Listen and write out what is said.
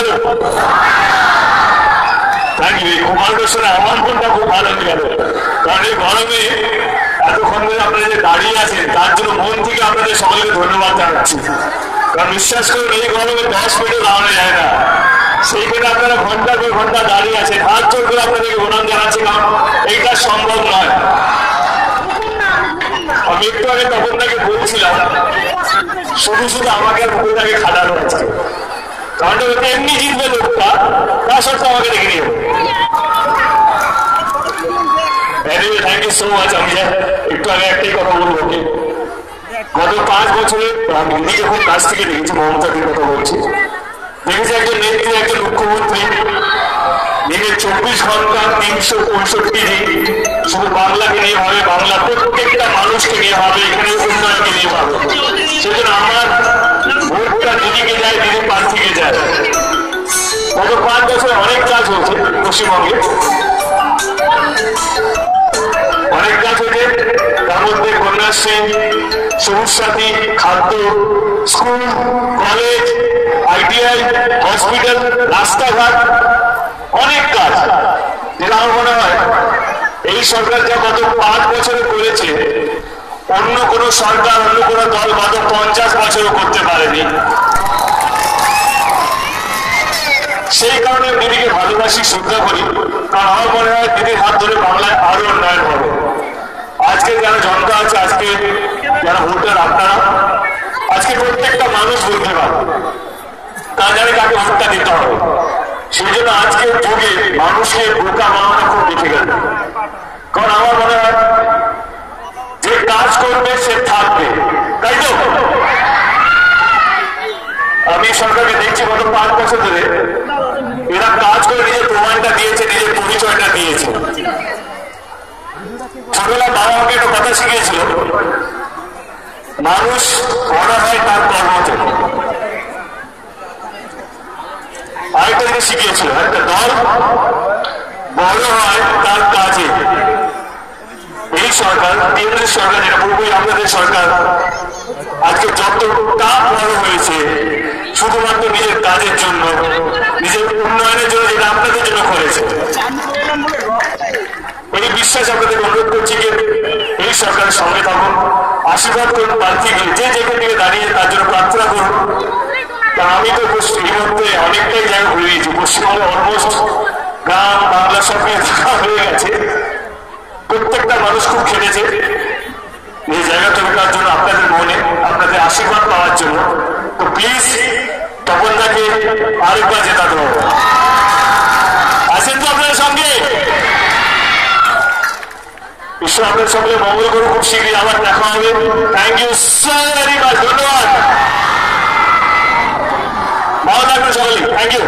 ভালো? Thank you. কুমারদের সঙ্গে আমার মনটা খুব ভালো হয়ে গেল, কারণ এই গরমে এতক্ষণ ধরে আপনারা যে দাঁড়িয়ে আছেন তার জন্য মন থেকে আপনাদের সকলকে ধন্যবাদ জানাচ্ছি। কারণ বিশ্বাস করুন এই গরমে 10 মিনিটে দাঁড়ানো যায় না, সেইখানে আপনারা ঘন্টার পর ঘন্টা দাঁড়িয়ে আছেন। হাত জোর করে আপনাদেরকে প্রণাম জানাচ্ছি, কারণ এইটা সম্ভব নয়। আমি একটু আগে তখন তাকে বলছিলাম শুধু শুধু আমাকে আর মুখটাকে খাটানো আজকে, কারণ ওকে এমনি জিতবে লোকটা, তা সত্ত্বেও আমাকে দেখে নিয়ে থ্যাংক ইউ সো মাচ। আমি একটু আগে একটাই কথা বলবো, ওকে গত 5 বছরে আমি দিদিকে খুব কাছ থেকে দেখেছি, মমতাদির কথা বলছি। দেখেছি একজন নেত্রী, একজন মুখ্যমন্ত্রী দিনে 24 ঘন্টা 365 দিন শুধু বাংলাকে নিয়ে ভাবে, বাংলা প্রত্যেকটা মানুষকে নিয়ে ভাবে, এখানে উন্নয়নকে নিয়ে ভাবে। সেজন্য আমার ভোটটা দিদিকে যায়, দিদি প্রার্থীকে যায়। গত 5 বছরে অনেক কাজ হয়েছে পশ্চিমবঙ্গে, অনেক কাজ হয়েছে। তার মধ্যে কন্যাশ্রী, সবুজ সাথী, খাদ্য, স্কুল, কলেজ, ITI, হসপিটাল, রাস্তাঘাট, অনেক কাজ, যেটা আমার মনে হয় এই সরকার যা গত 5 বছরে করেছে অন্য কোনো সরকার, অন্য কোনো দল গত 50 বছরও করতে পারেনি। সেই কারণে দিদিকে ভালোবাসি, শ্রদ্ধা করি, কারণ আমার মনে হয় দিদির হাত ধরে বাংলায় আরো উন্নয়ন হবে। আজকে যারা জনতা আছে, আজকে যারা ভোটার আপনারা, আজকে প্রত্যেকটা মানুষ বলতে পারে তা জানে কাকে ভোটটা দিতে হবে। সেই জন্য আজকের যুগে মানুষকে বোকা বানানো খুব ডিফিকাল্ট, কারণ আমার মনে হয় যে কাজ করবে সে থাকবে, তাই তো? আমি সরকারকে দেখছি গত 5 বছর ধরে এরা কাজ করে নিজের প্রমাণটা দিয়েছে, নিজের পরিচয়টা দিয়েছে। ছোটবেলা বাবা আমাকে একটা কথা শিখিয়েছিল, মানুষ বড় হয় তার কর্মতে। আরেকটা জিনিস শিখিয়েছিল, একটা দল বড় হয় তার কাজে। এই সরকার, কেন্দ্রের সরকার, যেটা পুরোপুরি আপনাদের সরকার, আজকে যতটা বড় হয়েছে শুধুমাত্র নিজের কাজের জন্য, নিজের উন্নয়নের জন্য, যেটা আপনাদের জন্য করেছে। এই বিশ্বাস আপনাদের অনুরোধ করছি যে এই সরকারের সঙ্গে থাকুন, আশীর্বাদ করুন প্রার্থীকে, যে যেখান থেকে দাঁড়িয়ে তার জন্য প্রার্থনা করুন। তা আমি তো এই মধ্যে অনেকটাই জায়গা ঘুরে দিয়েছি, পশ্চিমবঙ্গে অলমোস্ট গ্রাম বাংলা সব দেখা হয়ে গেছে। প্রত্যেকটা মানুষ খুব খেটেছে এই জায়গা তৈরির জন্য, আপনাদের মনে আপনাদের আশীর্বাদ পাওয়ার জন্য। তো প্লিজ তপনদাকে আরেকবার জেতাতে হবে। আছেন তো আপনাদের সঙ্গে? ঈশ্বর আপনাদের সঙ্গে মঙ্গল করুন, খুব শীঘ্রই আবার দেখা হবে। Thank you so very much, ধন্যবাদ। ভালো থাকবেন সকলে, থ্যাংক ইউ।